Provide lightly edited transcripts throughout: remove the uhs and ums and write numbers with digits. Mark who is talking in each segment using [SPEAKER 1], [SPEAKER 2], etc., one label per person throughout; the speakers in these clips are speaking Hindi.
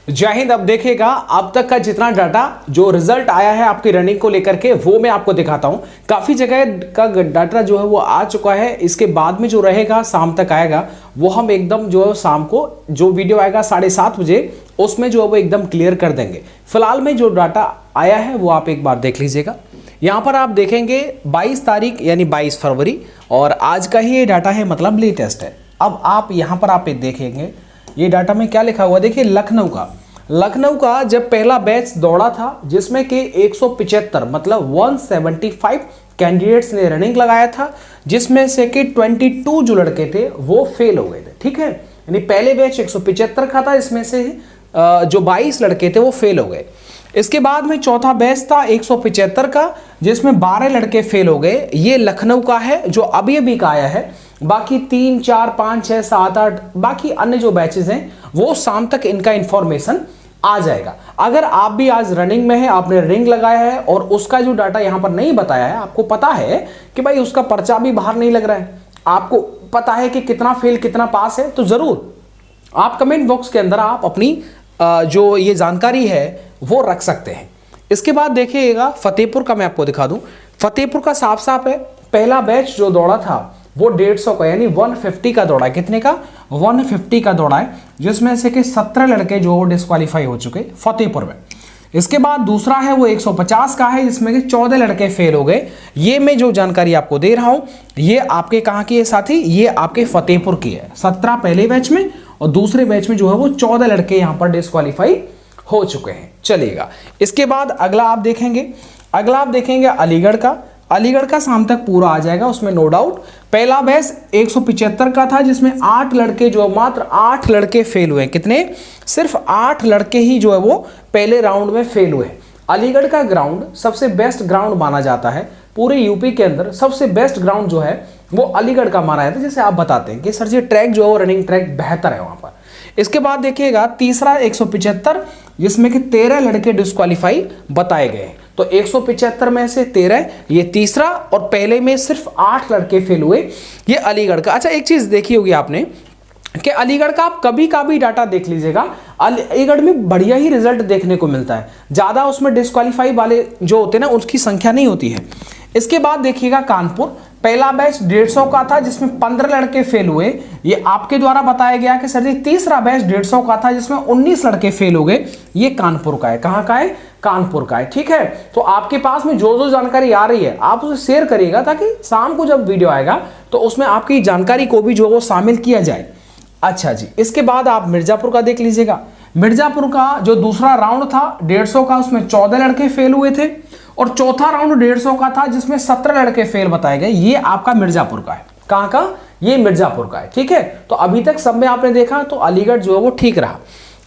[SPEAKER 1] जय हिंद। अब देखिएगा अब तक का जितना डाटा जो रिजल्ट आया है आपकी रनिंग को लेकर के वो मैं आपको दिखाता हूं। काफी जगह का डाटा जो है वो आ चुका है। इसके बाद में जो रहेगा शाम तक आएगा वो हम एकदम जो है शाम को जो वीडियो आएगा 7:30 बजे उसमें जो है वो एकदम क्लियर कर देंगे। फिलहाल में जो डाटा आया है वो आप एक बार देख लीजिएगा। यहाँ पर आप देखेंगे 22 तारीख यानी 22 फरवरी और आज का ही ये डाटा है, मतलब लेटेस्ट है। अब आप यहाँ पर आप देखेंगे ये डाटा में क्या लिखा हुआ, देखिए लखनऊ का जब पहला बैच दौड़ा था जिसमें कि 175 मतलब 175 कैंडिडेट्स ने रनिंग लगाया था, जिसमें से कि 22 जो लड़के थे वो फेल हो गए थे। ठीक है, यानी पहले बैच 175 का था, इसमें से जो 22 लड़के थे वो फेल हो गए। इसके बाद में चौथा बैच था 175 का जिसमें 12 लड़के फेल हो गए। ये लखनऊ का है जो अभी अभी का आया है। बाकी 3, 4, 5, 6, 7, 8 बाकी अन्य जो बैचेस हैं वो शाम तक इनका इंफॉर्मेशन आ जाएगा। अगर आप भी आज रनिंग में है, आपने रनिंग लगाया है और उसका जो डाटा यहां पर नहीं बताया है, आपको पता है कि भाई उसका पर्चा भी बाहर नहीं लग रहा है, आपको पता है कि कितना फेल कितना पास है, तो जरूर आप कमेंट बॉक्स के अंदर आप अपनी जो ये जानकारी है वो रख सकते हैं। इसके बाद देखिएगा फतेहपुर का मैं आपको दिखा दूं। फतेहपुर का साफ साफ है, पहला बैच जो दौड़ा था वो 150 का यानी 150 का दौड़ा है। कितने का? 150 का दौड़ा है, जिसमें से कि 17 लड़के जो डिस्क्वालीफाई हो चुके फतेहपुर में। इसके बाद दूसरा है वो 150 का है जिसमें कि 14 लड़के फेल हो गए। ये मैं जो जानकारी आपको दे रहा हूं ये आपके कहां की है साथी? ये आपके फतेहपुर की है। 17 पहले बैच में और दूसरे बैच में जो है वो 14 लड़के यहां पर डिस्क्वालीफाई हो चुके हैं। चलिएगा, इसके बाद अगला आप देखेंगे अलीगढ़ का शाम तक पूरा आ जाएगा, उसमें नो डाउट। पहला बैच 175 का था जिसमें 8 लड़के जो मात्र 8 लड़के फेल हुए। कितने? सिर्फ 8 लड़के ही जो है वो पहले राउंड में फेल हुए। अलीगढ़ का ग्राउंड सबसे बेस्ट ग्राउंड माना जाता है पूरे यूपी के अंदर। सबसे बेस्ट ग्राउंड जो है वो अलीगढ़ का माना जाता है। जैसे आप बताते हैं कि सर जी ट्रैक जो है वो रनिंग ट्रैक बेहतर है वहां पर। इसके बाद देखिएगा तीसरा 175 जिसमें कि 13 लड़के डिस्क्वालीफाई बताए गए। तो 175 में से 13 ये तीसरा और पहले में सिर्फ 8 लड़के फेल हुए, ये अलीगढ़ का। अच्छा, एक चीज देखी होगी आपने कि अलीगढ़ का आप कभी का भी डाटा देख लीजिएगा, अलीगढ़ में बढ़िया ही रिजल्ट देखने को मिलता है। ज्यादा उसमें डिस्क्वालीफाई वाले जो होते हैं ना उसकी संख्या नहीं होती है। इसके बाद देखिएगा कानपुर, पहला बैच 150 का था जिसमें 15 लड़के फेल हुए। ये आपके द्वारा बताया गया कि सर जी तीसरा बैच 150 का था जिसमें 19 लड़के फेल हो गए। ये कानपुर का है। कहां का है? कानपुर का है। ठीक है, तो आपके पास में जो जानकारी आ रही है आप उसे शेयर करिएगा ताकि शाम को जब वीडियो आएगा तो उसमें आपकी जानकारी को भी जो वो शामिल किया जाए। अच्छा जी, इसके बाद आप मिर्जापुर का देख लीजिएगा। मिर्जापुर का जो दूसरा राउंड था 150 का उसमें 14 लड़के फेल हुए थे और चौथा राउंड 150 का था जिसमें 17 लड़के फेल बताए गए। ये आपका मिर्जापुर का है। कहां का? ये मिर्जापुर का है। ठीक है, तो अभी तक सब में आपने देखा तो अलीगढ़ जो है वो ठीक रहा।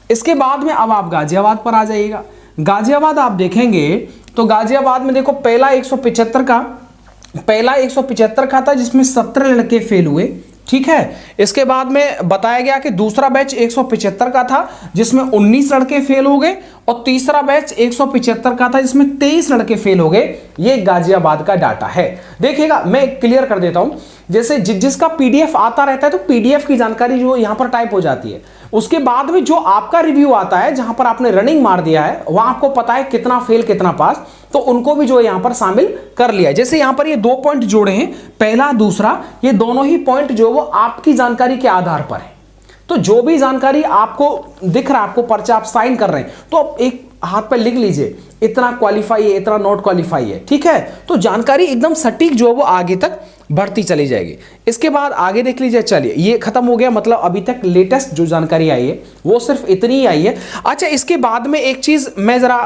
[SPEAKER 1] इसके बाद में अब आप गाजियाबाद पर आ जाइएगा। गाजियाबाद आप देखेंगे तो गाजियाबाद में देखो पहला 175 का था जिसमें 17 लड़के फेल हुए। ठीक है, इसके बाद में बताया गया कि दूसरा बैच 175 का था जिसमें 19 लड़के फेल हो गए और तीसरा बैच 175 का था जिसमें 23 लड़के फेल हो गए। ये गाजियाबाद का डाटा है। देखिएगा, मैं क्लियर कर देता हूं। जैसे जिसका पीडीएफ आता रहता है तो पीडीएफ की जानकारी जो यहां पर टाइप हो जाती है, उसके बाद में जो आपका रिव्यू आता है जहां पर आपने रनिंग मार दिया है वहां आपको पता है कितना फेल कितना पास, तो उनको भी जो यहां पर शामिल कर लिया। जैसे यहां पर ये 2 पॉइंट जोड़े हैं, पहला दूसरा, ये दोनों ही पॉइंट जो वो आपकी जानकारी के आधार पर है। तो जो भी जानकारी आपको दिख रहा है, आपको पर्चा आप साइन कर रहे हैं तो आप एक हाथ पे लिख लीजिए इतना क्वालिफाई है, इतना नॉट क्वालिफाई है। ठीक है, तो जानकारी एकदम सटीक जो है वो आगे तक बढ़ती चली जाएगी। इसके बाद आगे देख लीजिए। चलिए, ये खत्म हो गया, मतलब अभी तक लेटेस्ट जो जानकारी आई है वो सिर्फ इतनी ही आई है। अच्छा, इसके बाद में एक चीज मैं जरा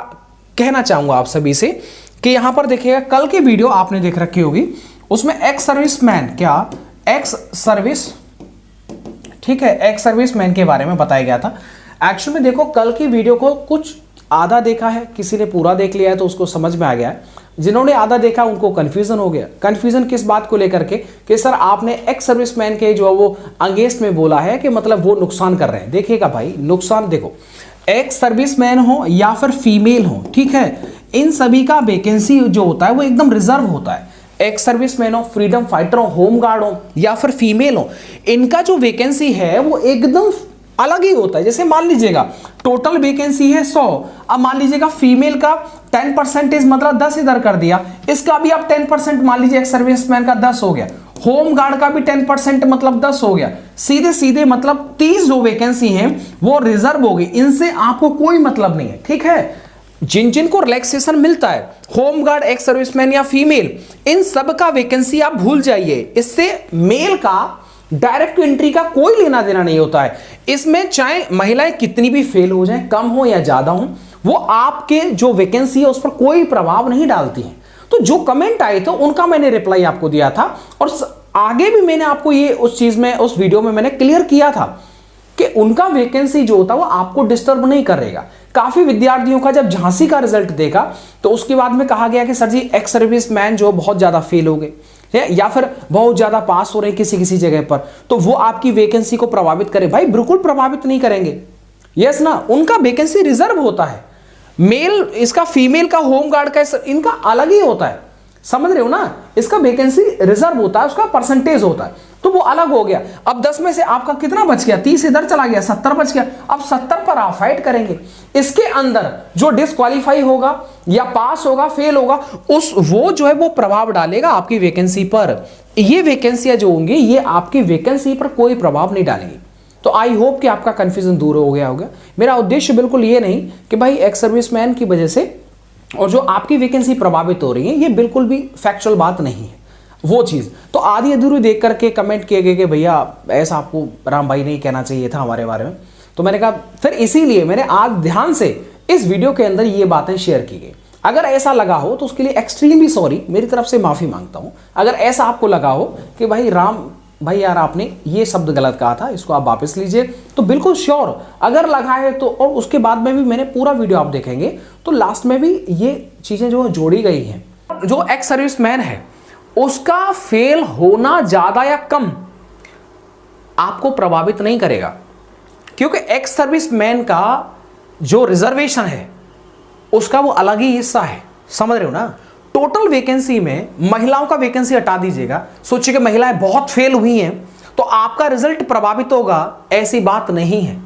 [SPEAKER 1] कहना चाहूंगा आप सभी से कि यहां पर देखिएगा कल की वीडियो आपने देख रखी होगी, उसमें एक्स सर्विसमैन के बारे में बताया गया था। एक्चुअली में देखो कल की वीडियो को कुछ आधा देखा है, किसी ने पूरा देख लिया है तो उसको समझ में आ गया है। जिन्होंने आधा देखा उनको कंफ्यूजन हो गया। कंफ्यूजन किस बात को लेकर के कि सर आपने एक्स सर्विसमैन के जो वो अगेंस्ट में बोला है कि मतलब वो नुकसान कर रहे हैं। देखिएगा भाई, नुकसान देखो, एक्स सर्विसमैन हो या फिर फीमेल हो, ठीक है, इन सभी का वैकेंसी जो होता है वो एकदम रिजर्व होता है। एक्स सर्विसमैन हो, फ्रीडम फाइटर हो, होमगार्ड हो या फिर फीमेल हो, इनका जो वैकेंसी है वो एकदम अलग ही होता है। जैसे मान लीजिएगा टोटल वैकेंसी है 100, अब मान लीजिएगा फीमेल का 10% मतलब 10 इधर कर दिया, इसका भी आप 10% मान लीजिए, एक सर्विसमैन का 10 हो गया, होम गार्ड का भी 10% मतलब 10 हो गया, सीधे सीधे मतलब 30 जो वैकेंसी हैं वो रिजर्व हो गई, इनसे आपको कोई मतलब नहीं है, ठीक है। जिन जिन को रिलैक्सेशन मिलता है, होम गार्ड, एक्स सर्विसमैन या फीमेल, इन सब का वैकेंसी आप भूल जाइए, इससे मेल का डायरेक्ट एंट्री का कोई लेना देना नहीं होता है। इसमें चाहे महिलाएं कितनी भी फेल हो जाएं, कम हो या ज्यादा हो, वो आपके जो वैकेंसी है उस पर कोई प्रभाव नहीं डालती हैं। तो जो कमेंट आए थे उनका मैंने रिप्लाई आपको दिया था, और आगे भी मैंने आपको ये उस चीज में, उस वीडियो में मैंने क्लियर किया था कि उनका वैकेंसी जो होता है वो आपको डिस्टर्ब नहीं करेगा। काफी विद्यार्थियों का जब झांसी का रिजल्ट देखा तो उसके बाद में कहा गया कि सर जी एक्स सर्विस मैन जो बहुत ज्यादा फेल हो गए या फिर बहुत ज्यादा पास हो रहे किसी किसी जगह पर, तो वो आपकी वैकेंसी को प्रभावित करे। भाई बिल्कुल प्रभावित नहीं करेंगे, यस ना, उनका वैकेंसी रिजर्व होता है। मेल इसका, फीमेल का, होम गार्ड का, इनका अलग ही होता है, समझ रहे हो ना, इसका वैकेंसी रिजर्व होता है, उसका परसेंटेज होता है, तो वो अलग हो गया। अब 10 में से आपका कितना बच गया, 30 इधर चला गया, 70 बच गया, अब 70 पर आप फाइट करेंगे। इसके अंदर जो डिस्क्वालीफाई होगा या पास होगा, फेल होगा, वो जो है वो प्रभाव डालेगा आपकी वैकेंसी पर। ये वैकेंसियां जो होंगी ये आपकी वैकेंसी पर कोई प्रभाव नहीं डालेंगी। तो आई होप कि आपका कंफ्यूजन दूर हो गया होगा। मेरा उद्देश्य बिल्कुल ये नहीं कि भाई एक्स सर्विसमैन की वजह से और जो आपकी वैकेंसी प्रभावित हो रही है, ये बिल्कुल भी फैक्चुअल बात नहीं है वो चीज। तो आधी अधूरी देख करके कमेंट किए गए कि भैया ऐसा आपको राम भाई नहीं कहना चाहिए था हमारे बारे में, तो मैंने कहा फिर इसीलिए मैंने आज ध्यान से इस वीडियो के अंदर ये बातें शेयर की गई। अगर ऐसा लगा हो तो उसके लिए एक्सट्रीमली सॉरी, मेरी तरफ से माफी मांगता हूं। अगर ऐसा आपको लगा हो कि भाई राम भाई यार आपने ये शब्द गलत कहा था, इसको आप वापस लीजिए, तो बिल्कुल श्योर अगर लगा है तो, और उसके बाद में भी मैंने पूरा वीडियो आप देखेंगे तो लास्ट में भी ये चीजें जो जोड़ी गई हैं। जो एक्स सर्विसमैन है उसका फेल होना ज्यादा या कम आपको प्रभावित नहीं करेगा, क्योंकि एक्स सर्विसमैन का जो रिजर्वेशन है उसका वो अलग ही हिस्सा है, समझ रहे हो ना। टोटल वैकेंसी में महिलाओं का वैकेंसी हटा दीजिएगा, सोचिए कि महिलाएं बहुत फेल हुई हैं तो आपका रिजल्ट प्रभावित होगा, ऐसी बात नहीं है।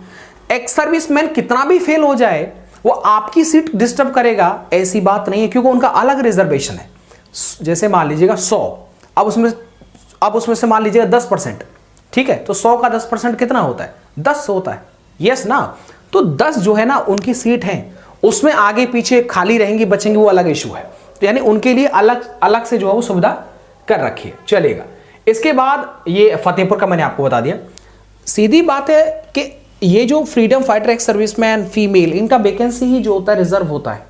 [SPEAKER 1] एक्स सर्विसमैन कितना भी फेल हो जाए वो आपकी सीट डिस्टर्ब करेगा, ऐसी बात नहीं है, क्योंकि उनका अलग रिजर्वेशन है। जैसे मान लीजिएगा 100, अब उसमें से मान लीजिएगा 10%, ठीक है, तो 100 का 10% कितना होता है, 10 होता है, यस ना। तो 10 जो है ना उनकी सीट है, उसमें आगे पीछे खाली रहेंगी बचेंगी, वो अलग इशू है। तो यानी उनके लिए अलग अलग से जो है वो सुविधा कर रखी है, चलेगा। इसके बाद ये फतेहपुर का मैंने आपको बता दिया। सीधी बात है कि ये जो freedom fighter ex serviceman female, इनका वैकेंसी ही जो होता है रिजर्व होता है।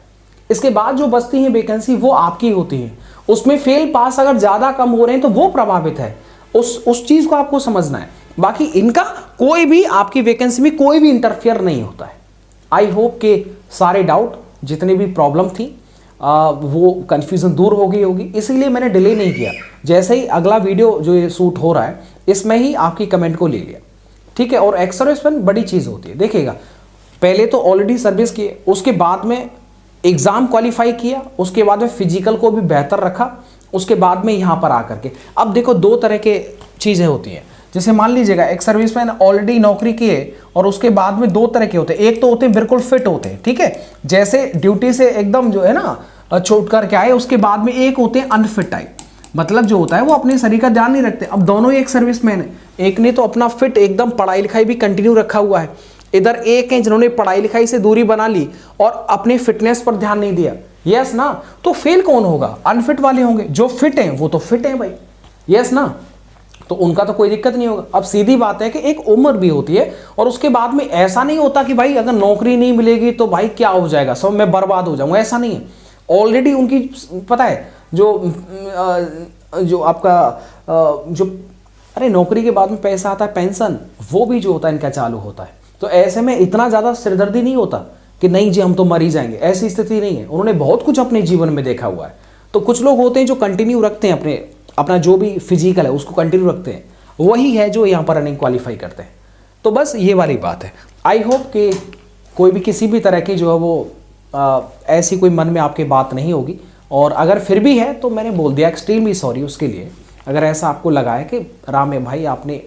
[SPEAKER 1] इसके बाद जो बचती है वैकेंसी वो आपकी होती है, उसमें फेल पास अगर ज्यादा कम हो रहे हैं तो वो प्रभावित है, उस चीज को आपको समझना है। बाकी इनका कोई भी आपकी वैकेंसी में कोई भी इंटरफेयर नहीं होता है। आई होप के सारे डाउट जितनी भी प्रॉब्लम थी वो कंफ्यूजन दूर हो गई होगी, इसीलिए मैंने डिले नहीं किया। जैसे ही अगला वीडियो जो ये शूट हो रहा है इसमें ही आपकी कमेंट को ले लिया, ठीक है। और एक्स सर्विसमैन बड़ी चीज होती है, देखिएगा पहले तो ऑलरेडी सर्विस किए, उसके बाद में एग्जाम क्वालिफाई किया, उसके बाद में फिजिकल को भी बेहतर रखा, उसके बाद में यहाँ पर आकर के अब देखो दो तरह के चीजें होती हैं। जैसे मान लीजिएगा एक सर्विसमैन ऑलरेडी नौकरी किए और उसके बाद में दो तरह के होते हैं। एक तो होते हैं बिल्कुल फिट होते हैं, ठीक है, जैसे ड्यूटी से एकदम जो है ना छोड़ करके आए, उसके बाद में एक होते हैं अनफिट टाइप, मतलब जो होता है वो अपने शरीर का ध्यान नहीं रखते। अब दोनों ही एक सर्विसमैन है, एक ने तो अपना फिट एकदम पढ़ाई लिखाई भी कंटिन्यू रखा हुआ है, इधर एक है जिन्होंने पढ़ाई लिखाई से दूरी बना ली और अपनी फिटनेस पर ध्यान नहीं दिया, यस ना। तो फेल कौन होगा, अनफिट वाले होंगे। जो फिट हैं वो तो फिट हैं भाई, यस ना, तो उनका तो कोई दिक्कत नहीं होगा। अब सीधी बात है कि एक उम्र भी होती है और उसके बाद में ऐसा नहीं होता कि भाई अगर नौकरी नहीं मिलेगी तो भाई क्या हो जाएगा, सब मैं बर्बाद हो जाऊंगा, ऐसा नहीं है। ऑलरेडी उनकी पता है जो आपका जो अरे नौकरी के बाद में पैसा आता है पेंशन, वो भी जो होता है इनका चालू होता है। तो ऐसे में इतना ज़्यादा सिरदर्दी नहीं होता कि नहीं जी हम तो मर ही जाएंगे, ऐसी स्थिति नहीं है। उन्होंने बहुत कुछ अपने जीवन में देखा हुआ है। तो कुछ लोग होते हैं जो कंटिन्यू रखते हैं अपना जो भी फिजिकल है उसको कंटिन्यू रखते हैं, वही है जो यहाँ पर रनिंग क्वालिफाई करते हैं। तो बस ये वाली बात है। आई होप कि कोई भी किसी भी तरह की जो है वो ऐसी कोई मन में आपके बात नहीं होगी, और अगर फिर भी है तो मैंने बोल दिया, एक्सट्रीमली सॉरी उसके लिए, अगर ऐसा आपको लगा है कि राम भाई आपने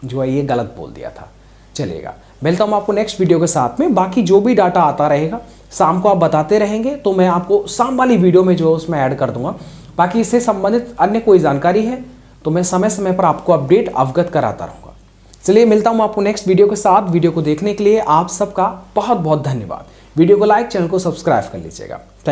[SPEAKER 1] जो है ये गलत बोल दिया था, चलेगा। मिलता हूँ आपको नेक्स्ट वीडियो के साथ में। बाकी जो भी डाटा आता रहेगा शाम को आप बताते रहेंगे तो मैं आपको शाम वाली वीडियो में जो है उसमें ऐड कर दूंगा। बाकी इससे संबंधित अन्य कोई जानकारी है तो मैं समय समय पर आपको अपडेट अवगत कराता रहूँगा। चलिए मिलता हूँ आपको नेक्स्ट वीडियो के साथ। वीडियो को देखने के लिए आप सबका बहुत बहुत धन्यवाद। वीडियो को लाइक, चैनल को सब्सक्राइब कर लीजिएगा।